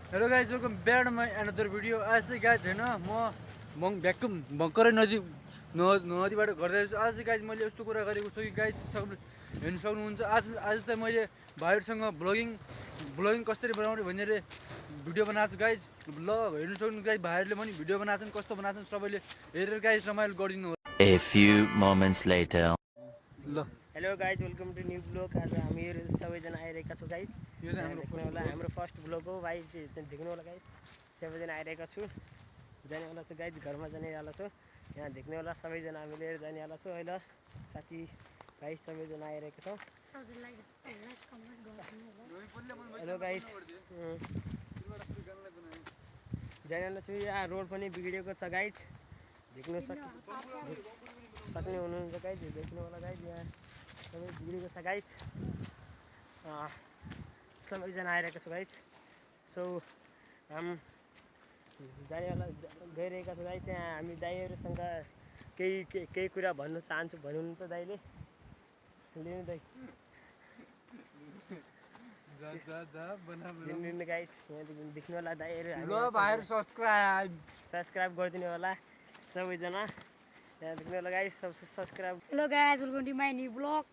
Hello guys welcome back to my another video. आज चाहिँ guys होइन म भर्खरै नदीबाट गर्दैछु। आज चाहिँ गाइज मैले यस्तो कुरा गरेको छु कि गाइज हेर्नु सक्नुहुन्छ। आज चाहिँ मैले भाइहरूसँग ब्लगिङ कसरी बनाउने भनेर भिडियो बनाएको छु गाइज। ल हेर्नु सक्नु गाइज, भाइहरूले पनि भिडियो बनाछन्, कस्तो बनाछन् सबैले हेरेर गाइज रमाइलो गरिदिनु। A few moments later. ल hello guys welcome to new vlog. आज हामीहरू सबैजना आइरहेका छौँ गाइज। यो चाहिँ हाम्रो फर्स्ट ब्लग हो भाइ चाहिँ देख्नु होला गाइज। सबैजना आइरहेका छु, जानेवाला छु गाइज, घरमा जानेवाला छु। यहाँ देख्नेवाला सबैजना हामीले जानेवाला छु अहिले। साथी भाइ सबैजना आइरहेका छौँ। हेलो गाइज जानेवाला छु। यहाँ रोड पनि बिग्रिएको छ गाइज, देख्नु सक्ने हुनुहुन्छ गाइज, देख्नु होला गाइज। यहाँ सबै बिग्रेको छ गाइज। सबैजना आइरहेको छु गाइज। सो हाम जानेवाला गइरहेका छौँ गाइज। त्यहाँ हामी दाइहरूसँग केही कुरा भन्नु चाहन्छु भन्नुहुन्छ दाइले। लिनु दाइ लिनु गाइज। यहाँदेखि देख्नु होला दाइहरू सब्सक्राइब गरिदिनु होला सबैजना। यहाँ देख्नु होला guys subscribe. Hello guys welcome to my new vlog.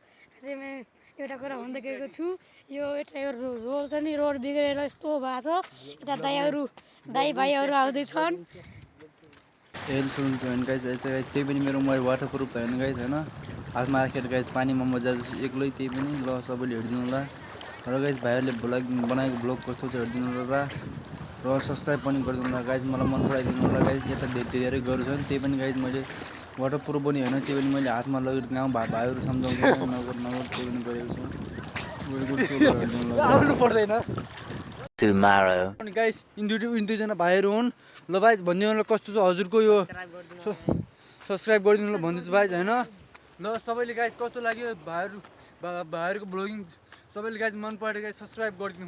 चाहिँ म एउटा कुरा भन्दै गएको छु। यो रोड छ नि, रोड बिग्रेर यस्तो भएको छ। यता दाइ भाइहरू आउँदैछन्। हेर्नु सक्नुहुन्छ होइन गाइज। त्यही पनि मेरो मोबाइल वाटरप्रुफ भयो भने गाइज होइन, हातमा राखेर गाइज पानीमा म जाँदैछु एक्लै। त्यही पनि ल सबैले हेरिदिनु होला। र गाइज भाइहरूले बनाएको ब्लग कस्तो छ हेरिदिनु होला र सब्सक्राइब पनि गरिदिनु होला गाइज। मलाई मन पराइदिनु होला गाइज। यता धेरै गहरू छ नि, त्यही पनि गाइज मैले वाटरप्रुफ पनि होइन, त्यही पनि मैले हातमा लगेर गाउँ भाइहरू सम्झाउँछु नगर त्यही पनि गरेको छु। Tomorrow. गाइज दुईजना भाइहरू हुन्। ल भाइज भनिदिनु होला कस्तो छ हजुरको यो सब्सक्राइब गरिदिनु होला भन्दैछु भाइज होइन। ल सबैले गाइज कस्तो लाग्यो भाइहरूको ब्लगिङ सबैले गाइज मन पऱ्यो गाइज सब्सक्राइब गरिदिनु।